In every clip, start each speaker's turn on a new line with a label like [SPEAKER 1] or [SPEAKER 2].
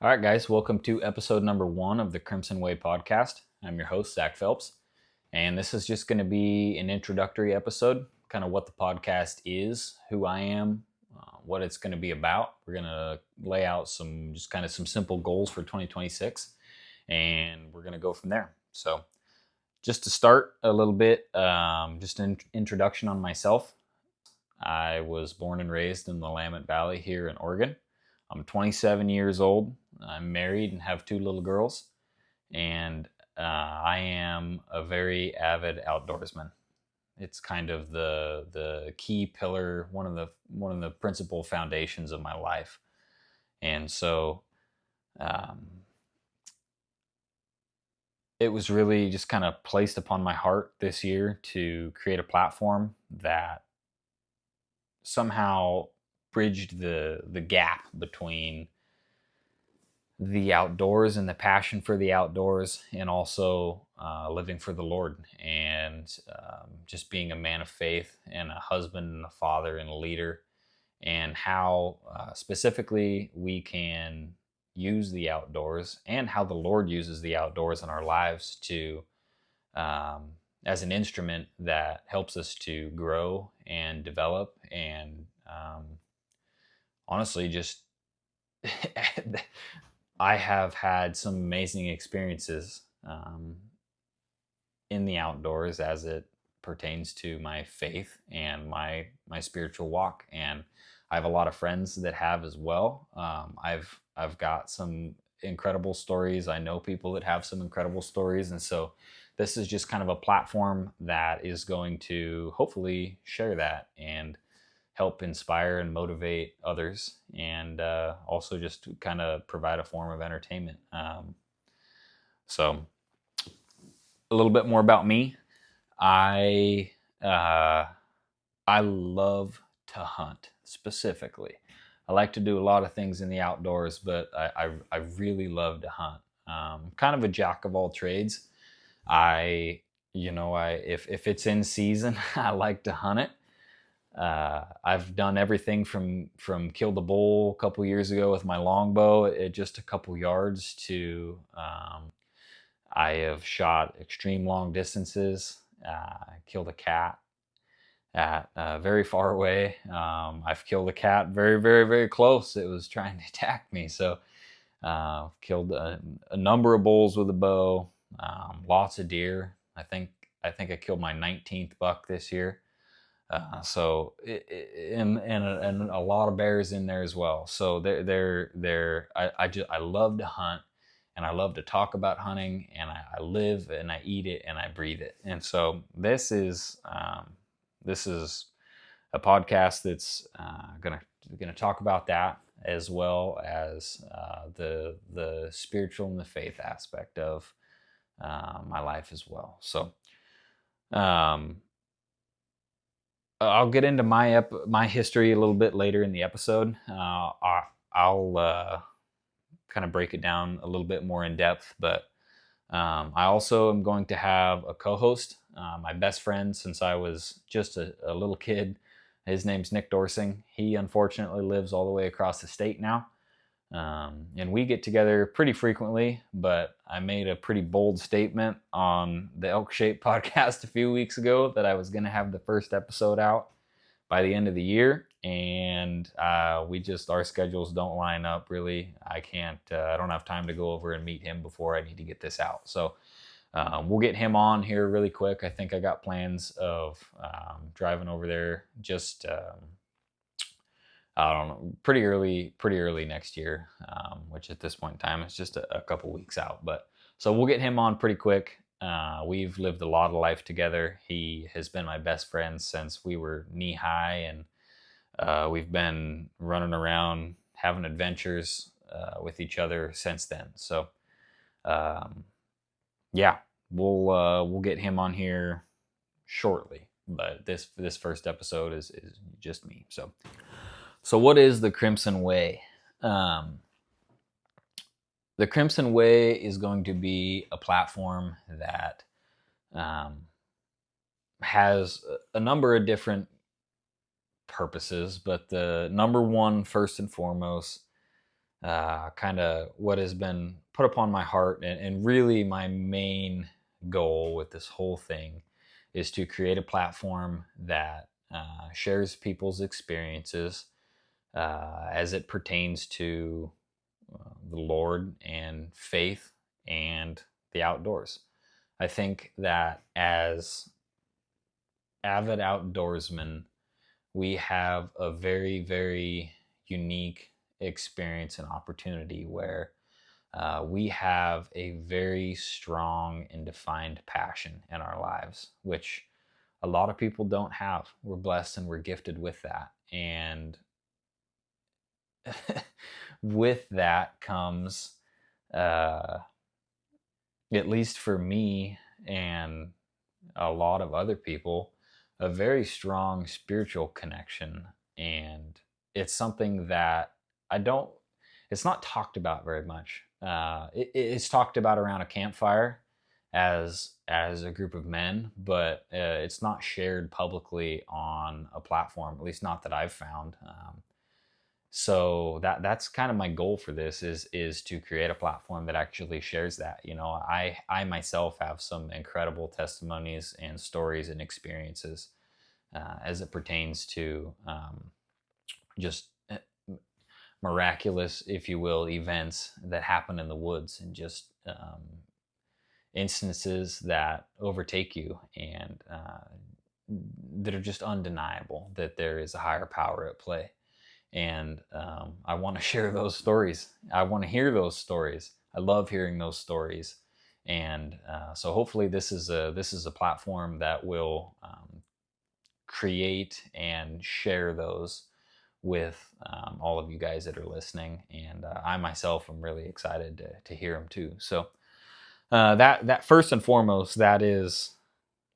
[SPEAKER 1] All right, guys, welcome to episode number 1 of the Crimson Way podcast. I'm your host, Zach Phelps, and this is just going to be an introductory episode, kind of what the podcast is, who I am, what it's going to be about. We're going to lay out some simple goals for 2026, and we're going to go from there. So, just to start a little bit, just an introduction on myself. I was born and raised in the Willamette Valley here in Oregon. I'm 27 years old. I'm married and have 2 little girls, and I am a very avid outdoorsman. It's kind of the key pillar, one of the principal foundations of my life, and so um, it was really just kind of placed upon my heart this year to create a platform that somehow bridged the gap between the outdoors and the passion for the outdoors, and also living for the Lord, and just being a man of faith and a husband and a father and a leader, and how specifically we can use the outdoors and how the Lord uses the outdoors in our lives to as an instrument that helps us to grow and develop and honestly just I have had some amazing experiences in the outdoors as it pertains to my faith and my spiritual walk, and I have a lot of friends that have as well. I've got some incredible stories. I know people that have some incredible stories, and so this is just kind of a platform that is going to hopefully share that and help inspire and motivate others, and also just to kind of provide a form of entertainment. So a little bit more about me. I uh, I love to hunt specifically. I like to do a lot of things in the outdoors, but I really love to hunt. Kind of a jack of all trades. I if it's in season, I like to hunt it. I've done everything from kill the bull a couple years ago with my longbow at just a couple yards to I have shot extreme long distances. Killed a cat at very far away. I've killed a cat very, very, very close. It was trying to attack me. So killed a number of bulls with a bow. Lots of deer. I think I killed my 19th buck this year. And a lot of bears in there as well. So I love to hunt, and I love to talk about hunting, and I live and I eat it and I breathe it. And so this is a podcast that's gonna talk about that, as well as the spiritual and the faith aspect of my life as well. So. I'll get into my history a little bit later in the episode. I'll kind of break it down a little bit more in depth, but I also am going to have a co-host, my best friend since I was just a little kid. His name's Nick Dorsing. He unfortunately lives all the way across the state now. And we get together pretty frequently, but I made a pretty bold statement on the Elk Shape podcast a few weeks ago that I was going to have the first episode out by the end of the year. And our schedules don't line up really. I don't have time to go over and meet him before I need to get this out. So we'll get him on here really quick. I think I got plans of driving over there just I don't know, pretty early next year, which at this point in time is just a couple weeks out. But so we'll get him on pretty quick. We've lived a lot of life together. He has been my best friend since we were knee high, and we've been running around having adventures with each other since then. So, yeah, we'll get him on here shortly. But this first episode is just me. So what is the Crimson Way? The Crimson Way is going to be a platform that has a number of different purposes, but the number one, first and foremost, kind of what has been put upon my heart, and really my main goal with this whole thing is to create a platform that shares people's experiences as it pertains to the Lord and faith and the outdoors. I think that as avid outdoorsmen, we have a very, very unique experience and opportunity where we have a very strong and defined passion in our lives, which a lot of people don't have. We're blessed and we're gifted with that. And with that comes, at least for me and a lot of other people, a very strong spiritual connection. And it's something that I don't, it's not talked about very much. It's talked about around a campfire as a group of men, but it's not shared publicly on a platform, at least not that I've found. So that's kind of my goal for this is to create a platform that actually shares that. I myself have some incredible testimonies and stories and experiences as it pertains to just miraculous, if you will, events that happen in the woods, and just instances that overtake you and that are just undeniable that there is a higher power at play. And I want to share those stories. I want to hear those stories. I love hearing those stories. And so hopefully this is a platform that will create and share those with all of you guys that are listening. And I myself am really excited to hear them too. So that first and foremost, that is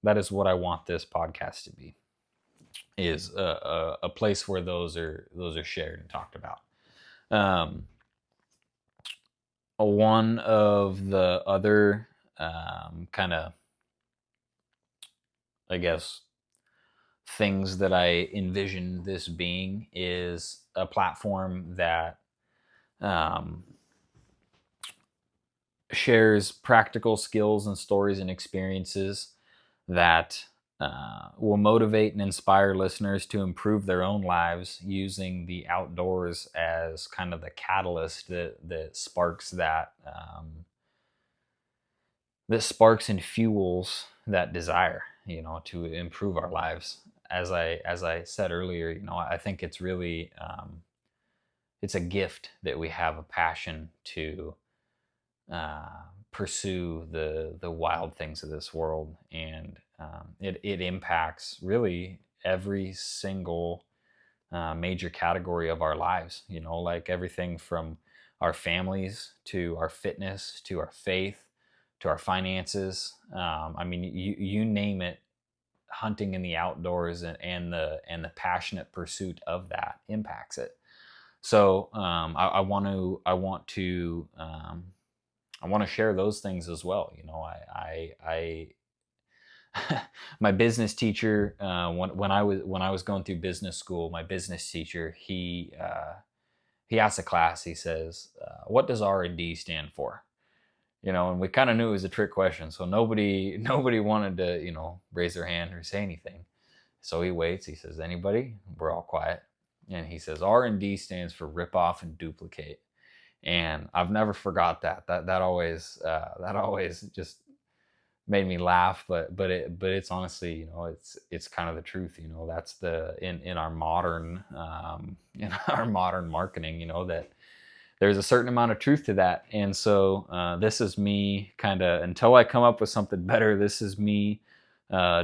[SPEAKER 1] what I want this podcast to be, is a place where those are shared and talked about. One of the other kind of, I guess, things that I envision this being is a platform that shares practical skills and stories and experiences that will motivate and inspire listeners to improve their own lives using the outdoors as kind of the catalyst that sparks that sparks and fuels that desire, to improve our lives. As I said earlier, I think it's really it's a gift that we have a passion to pursue the wild things of this world, and it impacts really every single major category of our lives. Like everything from our families to our fitness to our faith to our finances. I mean, you name it. Hunting in the outdoors and the passionate pursuit of that impacts it. So I want to share those things as well. I my business teacher, when I was going through business school, my business teacher, he asked a class. He says, "What does R&D stand for?" And we kind of knew it was a trick question, so nobody wanted to raise their hand or say anything. So he waits. He says, "Anybody?" We're all quiet, and he says, "R&D stands for rip off and duplicate." And I've never forgot that. That always just made me laugh. But it's honestly, it's kind of the truth. That's in our modern in our modern marketing. That there's a certain amount of truth to that. And so this is me kind of, until I come up with something better, this is me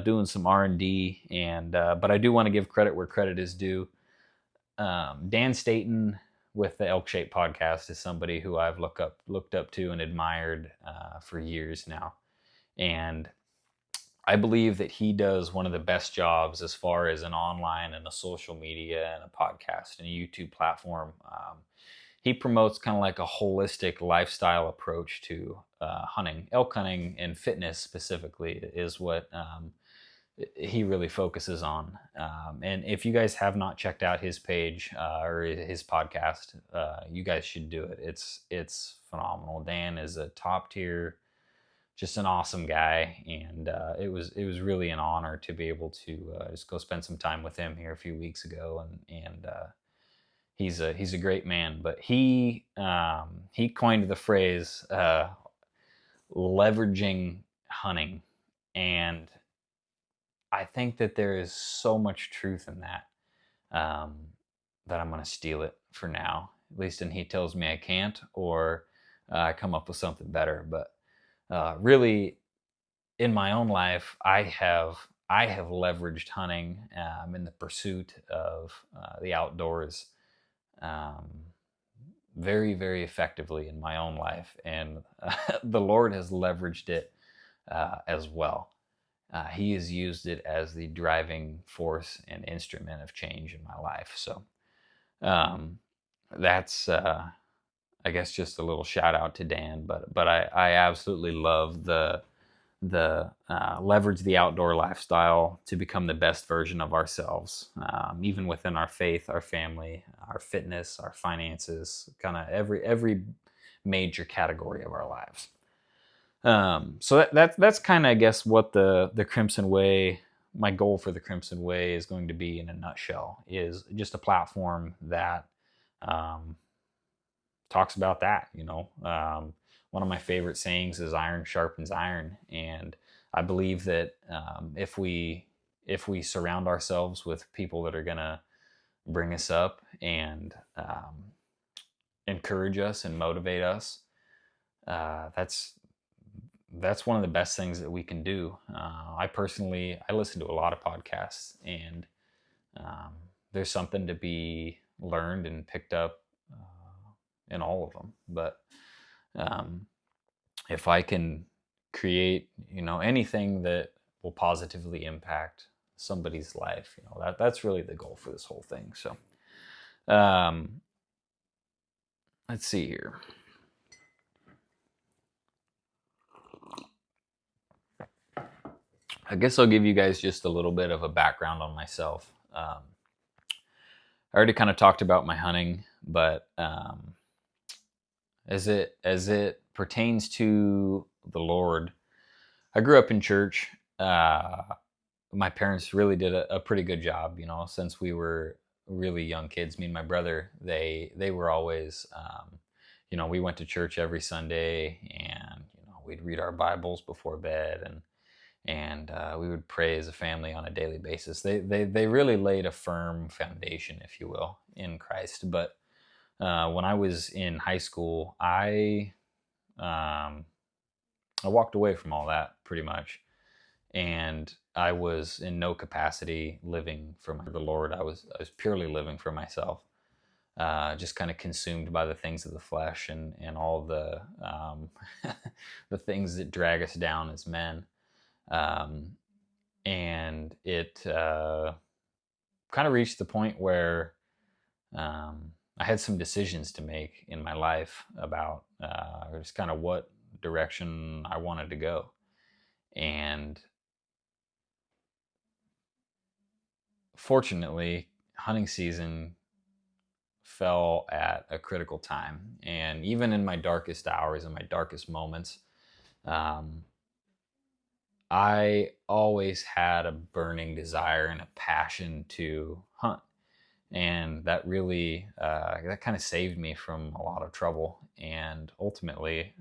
[SPEAKER 1] doing some R&D. And but I do want to give credit where credit is due. Dan Staton with the Elk Shape podcast is somebody who I've looked up to and admired for years now. And I believe that he does one of the best jobs as far as an online and a social media and a podcast and a YouTube platform. He promotes kind of like a holistic lifestyle approach to hunting. Elk hunting and fitness specifically is what he really focuses on. And if you guys have not checked out his page or his podcast, you guys should do it. It's phenomenal. Dan is a top tier, just an awesome guy, and it was really an honor to be able to just go spend some time with him here a few weeks ago, and he's a great man. But he coined the phrase leveraging hunting, and I think that there is so much truth in that, um, that I'm going to steal it for now, at least. And he tells me I can't, or I come up with something better. But really, in my own life, I have leveraged hunting in the pursuit of the outdoors, um, very, very effectively in my own life, and the Lord has leveraged it as well. He has used it as the driving force and instrument of change in my life. So um, that's, I guess, just a little shout out to Dan. But I absolutely love the leverage the outdoor lifestyle to become the best version of ourselves, even within our faith, our family, our fitness, our finances, kind of every major category of our lives. So that's kind of, I guess, what the Crimson Way, my goal for the Crimson Way is going to be in a nutshell, is just a platform that um, talks about that. One of my favorite sayings is "Iron sharpens iron," and I believe that if we surround ourselves with people that are gonna bring us up and encourage us and motivate us, that's one of the best things that we can do. I listen to a lot of podcasts, and um, there's something to be learned and picked up in all of them. But um, if I can create, anything that will positively impact somebody's life, that's really the goal for this whole thing. So, um, let's see here. I guess I'll give you guys just a little bit of a background on myself. I already kind of talked about my hunting, but as it pertains to the Lord, I grew up in church. My parents really did a pretty good job, since we were really young kids. Me and my brother, they were always, we went to church every Sunday, and we'd read our Bibles before bed, and we would pray as a family on a daily basis. They really laid a firm foundation, if you will, in Christ. But when I was in high school, I walked away from all that pretty much, and I was in no capacity living for the Lord. I was purely living for myself, just kind of consumed by the things of the flesh and all the the things that drag us down as men. And it kind of reached the point where I had some decisions to make in my life about just kind of what direction I wanted to go. And fortunately, hunting season fell at a critical time. And even in my darkest hours and my darkest moments, um, I always had a burning desire and a passion to hunt. And that really, that kind of saved me from a lot of trouble. And ultimately,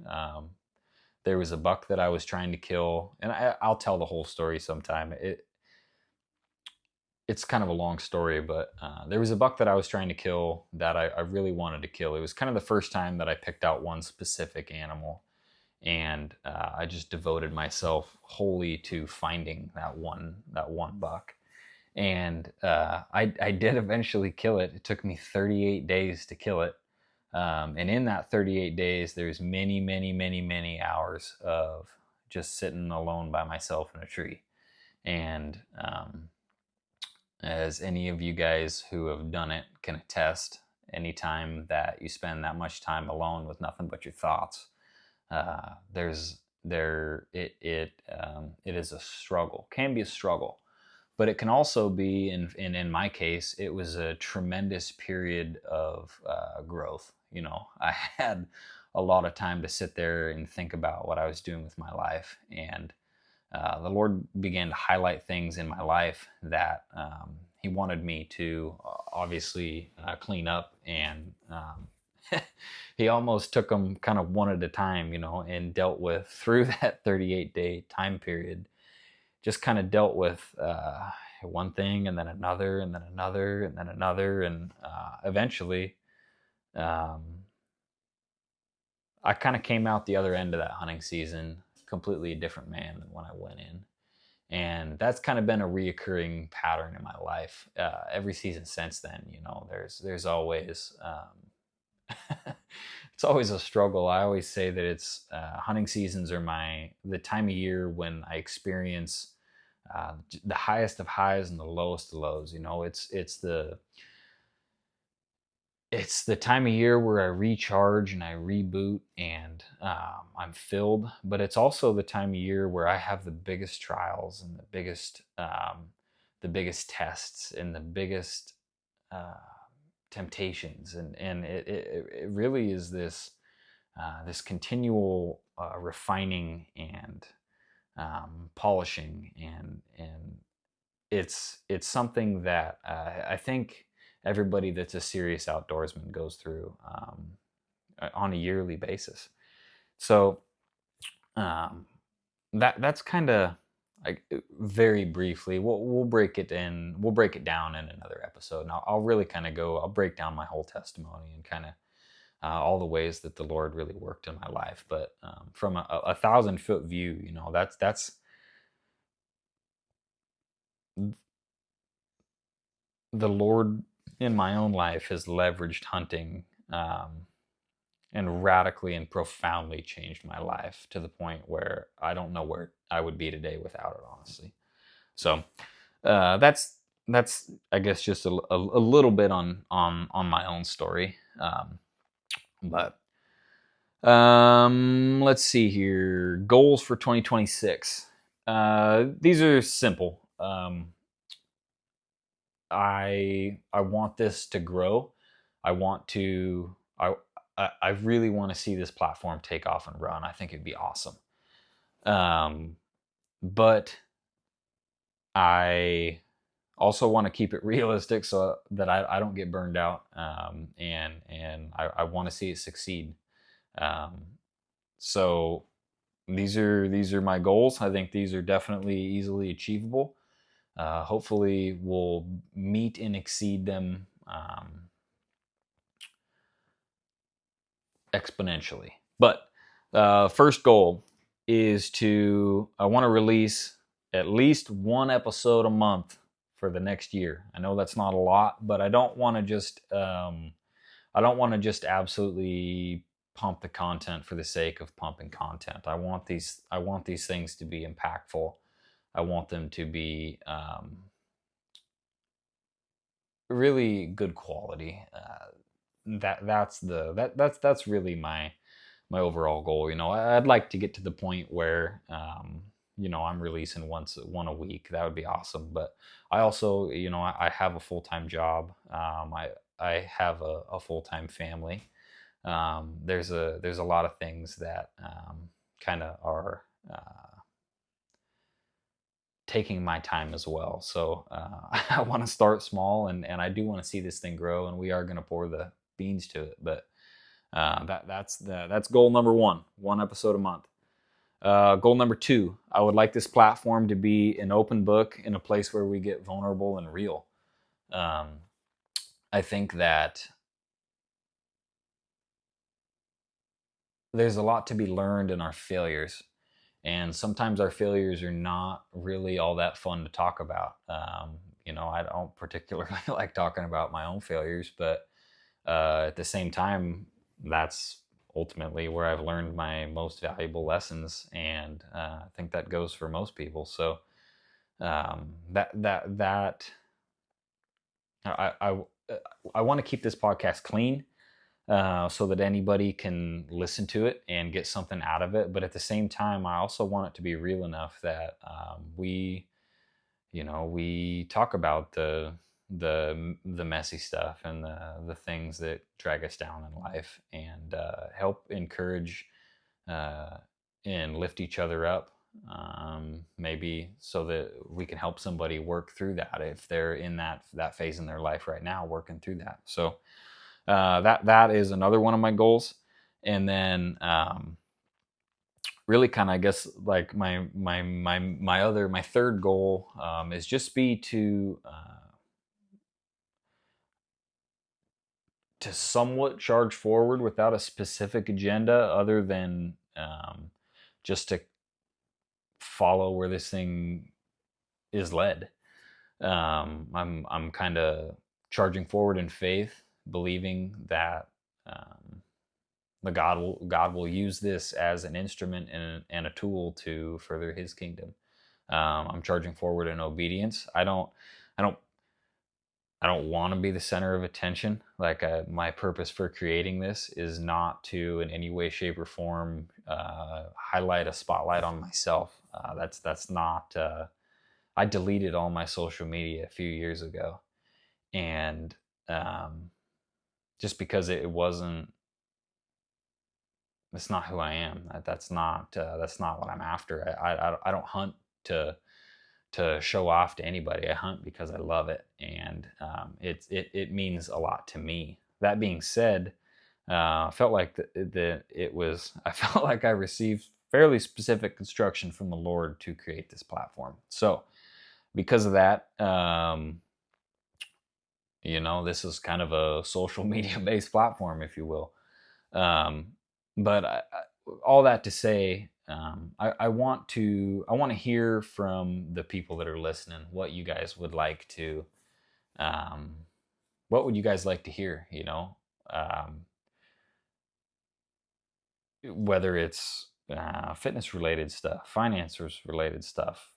[SPEAKER 1] there was a buck that I was trying to kill. And I'll tell the whole story sometime. It's kind of a long story, but there was a buck that I was trying to kill that I really wanted to kill. It was kind of the first time that I picked out one specific animal, and I just devoted myself wholly to finding that one buck. And I did eventually kill it. It took me 38 days to kill it, and in that 38 days, there's many, many, many, many hours of just sitting alone by myself in a tree. And as any of you guys who have done it can attest, anytime that you spend that much time alone with nothing but your thoughts, it is a struggle. Can be a struggle. but it can also be, in my case, it was a tremendous period of growth. I had a lot of time to sit there and think about what I was doing with my life, and the Lord began to highlight things in my life that He wanted me to obviously clean up, and He almost took them kind of one at a time, and dealt with through that 38-day time period. Just kind of dealt with one thing, and then another, and then another, and then another, and eventually, um, I kind of came out the other end of that hunting season completely a different man than when I went in. And that's kind of been a reoccurring pattern in my life. Every season since then, there's always it's always a struggle. I always say that it's hunting seasons are the time of year when I experience the highest of highs and the lowest of lows. It's the time of year where I recharge and I reboot, and I'm filled. But it's also the time of year where I have the biggest trials and the biggest tests and the biggest uh, temptations, and it really is this continual refining and polishing, and it's something that I think everybody that's a serious outdoorsman goes through on a yearly basis. So um, that's kind of like very briefly. We'll break it in. We'll break it down in another episode, and I'll really kind of go. I'll break down my whole testimony and kind of all the ways that the Lord really worked in my life. But from a 1,000-foot view, that's the Lord in my own life has leveraged hunting and radically and profoundly changed my life to the point where I don't know where I would be today without it, honestly. So that's I guess just a little bit on my own story. But let's see here. Goals for 2026. These are simple. I want this to grow. I want to. I really want to see this platform take off and run. I think it'd be awesome. But I also want to keep it realistic so that I don't get burned out. And I want to see it succeed. Um, so these are my goals. I think these are definitely easily achievable. Hopefully, we'll meet and exceed them exponentially. But first goal is I want to release at least one episode a month for the next year. I know that's not a lot, but I don't want to just absolutely pump the content for the sake of pumping content. I want these things to be impactful. I want them to be really good quality. That's really my overall goal. I'd like to get to the point where I'm releasing one a week. That would be awesome. But I also, I have a full-time job. I have a full-time family. There's a lot of things that kind of are taking my time as well. So I want to start small, and I do want to see this thing grow, and we are going to pour the beans to it. But that's goal number one episode a month. Goal number 2, I would like this platform to be an open book in a place where we get vulnerable and real. I think that there's a lot to be learned in our failures. And sometimes our failures are not really all that fun to talk about. I don't particularly like talking about my own failures, but at the same time, that's ultimately where I've learned my most valuable lessons, and I think that goes for most people. So that I want to keep this podcast clean. So that anybody can listen to it and get something out of it. But at the same time, I also want it to be real enough that we, we talk about the messy stuff and the things that drag us down in life, and help encourage uh, and lift each other up, maybe so that we can help somebody work through that if they're in that phase in their life right now, working through that. So that is another one of my goals. And then really kind of, I guess, like my third goal is just be to somewhat charge forward without a specific agenda, other than just to follow where this thing is led. I'm kind of charging forward in faith, believing that the God will use this as an instrument and a tool to further His kingdom. I'm charging forward in obedience. I don't I don't want to be the center of attention. Like, my purpose for creating this is not to, in any way, shape, or form, highlight a spotlight on myself. That's not. I deleted all my social media a few years ago, and just because it wasn't. It's not who I am. That's not what I'm after. I don't hunt to show off to anybody. I hunt because I love it, and it means a lot to me. That being said, I felt like I felt like I received fairly specific instruction from the Lord to create this platform. So because of that, this is kind of a social media based platform, if you will. Um, but all that to say, I want to hear from the people that are listening what you guys would like to, um, what would you guys like to hear? Whether it's fitness related stuff, finances related stuff.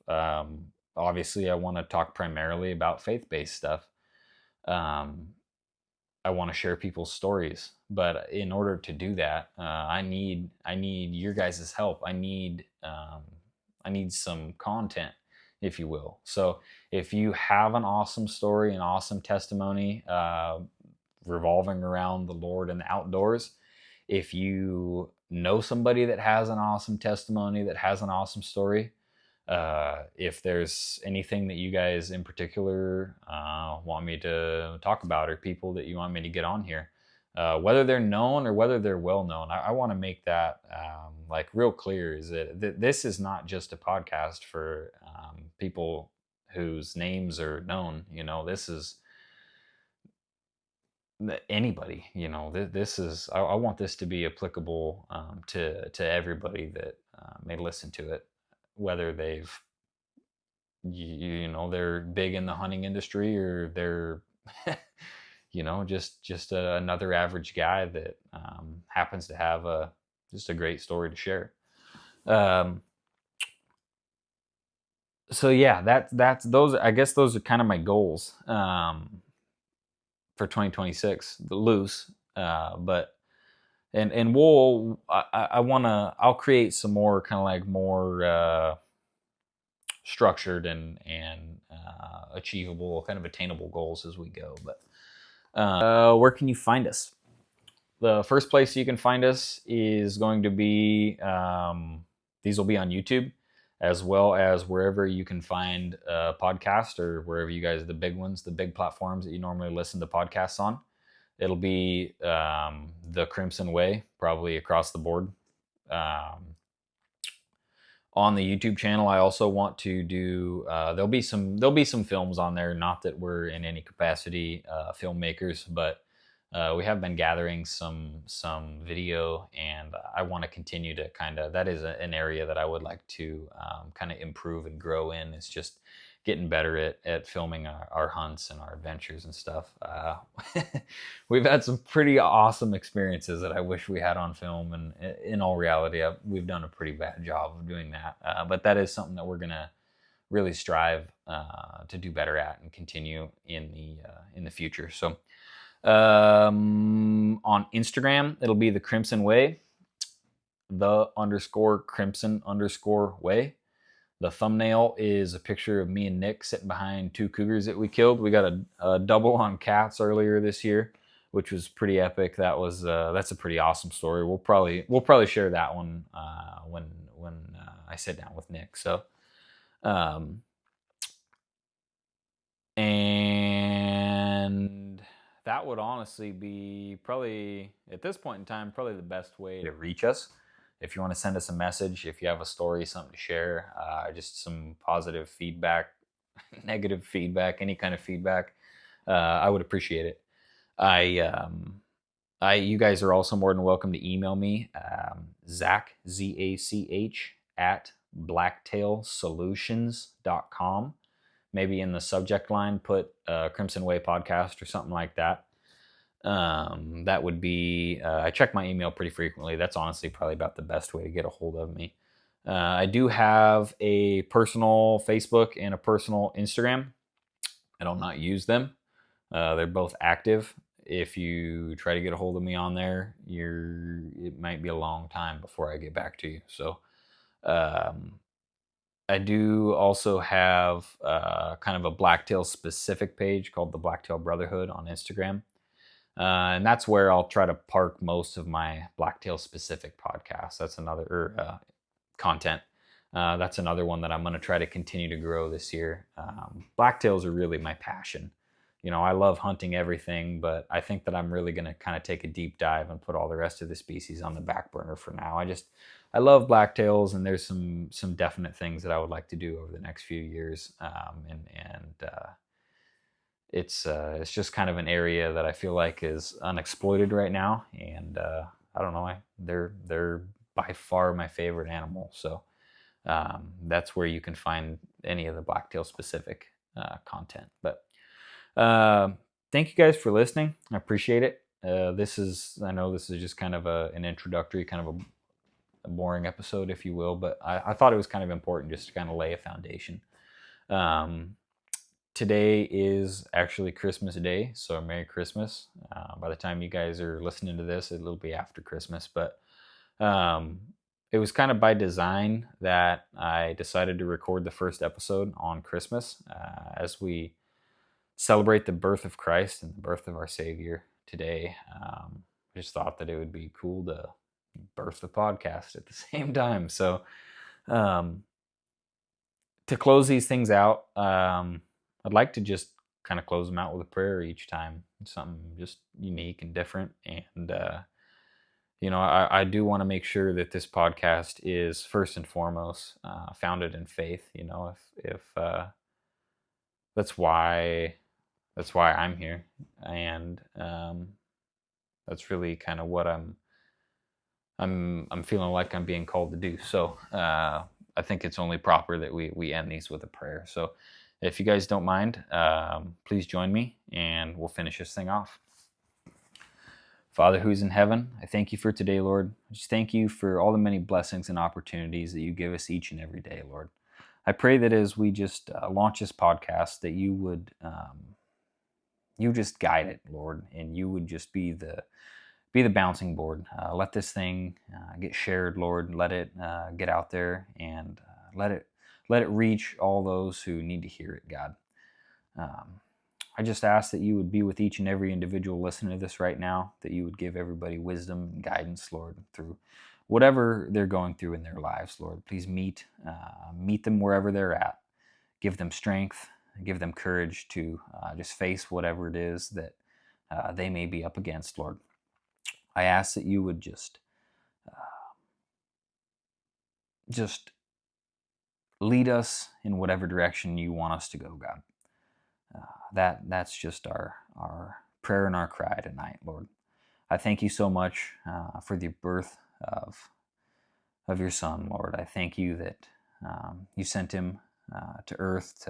[SPEAKER 1] Obviously, I want to talk primarily about faith based stuff. Um, I want to share people's stories, but in order to do that, I need your guys' help. I need some content, if you will. So if you have an awesome story, an awesome testimony revolving around the Lord and the outdoors, if you know somebody that has an awesome testimony, that has an awesome story, if there's anything that you guys in particular want me to talk about, or people that you want me to get on here, whether they're known or whether they're well known, I want to make that like real clear, is that this is not just a podcast for people whose names are known. This is anybody. This is, I want this to be applicable to everybody that may listen to it, whether they're big in the hunting industry, or they're just another average guy that happens to have just a great story to share. um, so yeah, that's those, I guess those are kind of my goals for 2026, the loose. But and we'll I want to, I'll create some more kind of like more structured and achievable, kind of attainable goals as we go. But where can you find us? The first place you can find us is going to be, these will be on YouTube, as well as wherever you can find a podcast, or wherever you guys, the big ones, the big platforms that you normally listen to podcasts on. It'll be The Crimson Way, probably across the board. On the YouTube channel, I also want to do. There'll be some films on there. Not that we're in any capacity filmmakers, but we have been gathering some video, and I want to continue to kind of. That is an area that I would like to kind of improve and grow in. It's just getting better at filming our hunts and our adventures and stuff. We've had some pretty awesome experiences that I wish we had on film, and in all reality, we've done a pretty bad job of doing that. But that is something that we're gonna really strive to do better at and continue in the future. So on Instagram, it'll be The Crimson Way, _Crimson_Way. The thumbnail is a picture of me and Nick sitting behind two cougars that we killed. We got a double on cats earlier this year, which was pretty epic. That's a pretty awesome story. We'll probably share that one when I sit down with Nick. So, um, and that would honestly be probably at this point in time probably the best way to reach us. If you want to send us a message, if you have a story, something to share, just some positive feedback, negative feedback, any kind of feedback, I would appreciate it. You guys are also more than welcome to email me, Zach, ZACH, at blacktailsolutions.com. Maybe in the subject line, put Crimson Way podcast or something like that. That would be, I check my email pretty frequently. That's honestly probably about the best way to get a hold of me. I do have a personal Facebook and a personal Instagram. I don't not use them. They're both active. If you try to get a hold of me on there, it might be a long time before I get back to you. So, I do also have kind of a Blacktail specific page called the Blacktail Brotherhood on Instagram. And that's where I'll try to park most of my Blacktail specific podcasts. That's another content. That's another one that I'm going to try to continue to grow this year. Blacktails are really my passion. I love hunting everything, but I think that I'm really going to kind of take a deep dive and put all the rest of the species on the back burner for now. I love blacktails, and there's some definite things that I would like to do over the next few years. It's just kind of an area that I feel like is unexploited right now, and I don't know, they're by far my favorite animal. So that's where you can find any of the blacktail specific content. But thank you guys for listening. I appreciate it. I know this is just kind of an introductory, kind of a boring episode, if you will, but I thought it was kind of important just to kind of lay a foundation. Today is actually Christmas Day, so Merry Christmas. By the time you guys are listening to this, it'll be after Christmas, but it was kind of by design that I decided to record the first episode on Christmas as we celebrate the birth of Christ and the birth of our Savior today. I just thought that it would be cool to birth the podcast at the same time. So to close these things out, I'd like to just kind of close them out with a prayer each time, something just unique and different. And, I do want to make sure that this podcast is first and foremost founded in faith. If that's why I'm here, and that's really kind of what I'm feeling like I'm being called to do. So I think it's only proper that we end these with a prayer. So if you guys don't mind, please join me, and we'll finish this thing off. Father who's in heaven, I thank you for today, Lord. I just thank you for all the many blessings and opportunities that you give us each and every day, Lord. I pray that as we just launch this podcast, that you would you just guide it, Lord, and you would just be the bouncing board. Let this thing get shared, Lord. Let it get out there, and let it reach all those who need to hear it, God. I just ask that you would be with each and every individual listening to this right now, that you would give everybody wisdom and guidance, Lord, through whatever they're going through in their lives, Lord. Please meet them wherever they're at. Give them strength, give them courage to just face whatever it is that they may be up against, Lord. I ask that you would just lead us in whatever direction you want us to go, God. That's just our prayer and our cry tonight, Lord. I thank you so much for the birth of your Son, Lord. I thank you that you sent him to earth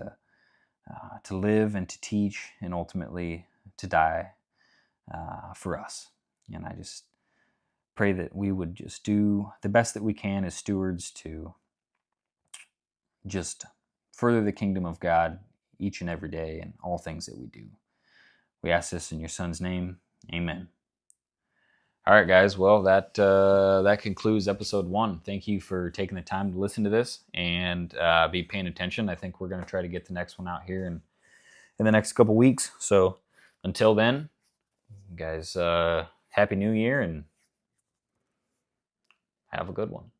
[SPEAKER 1] to live and to teach, and ultimately to die for us. And I just pray that we would just do the best that we can as stewards to just further the kingdom of God each and every day in all things that we do. We ask this in your Son's name. Amen. All right, guys. Well, that concludes episode 1. Thank you for taking the time to listen to this and be paying attention. I think we're going to try to get the next one out here in the next couple weeks. So until then, guys, Happy New Year and have a good one.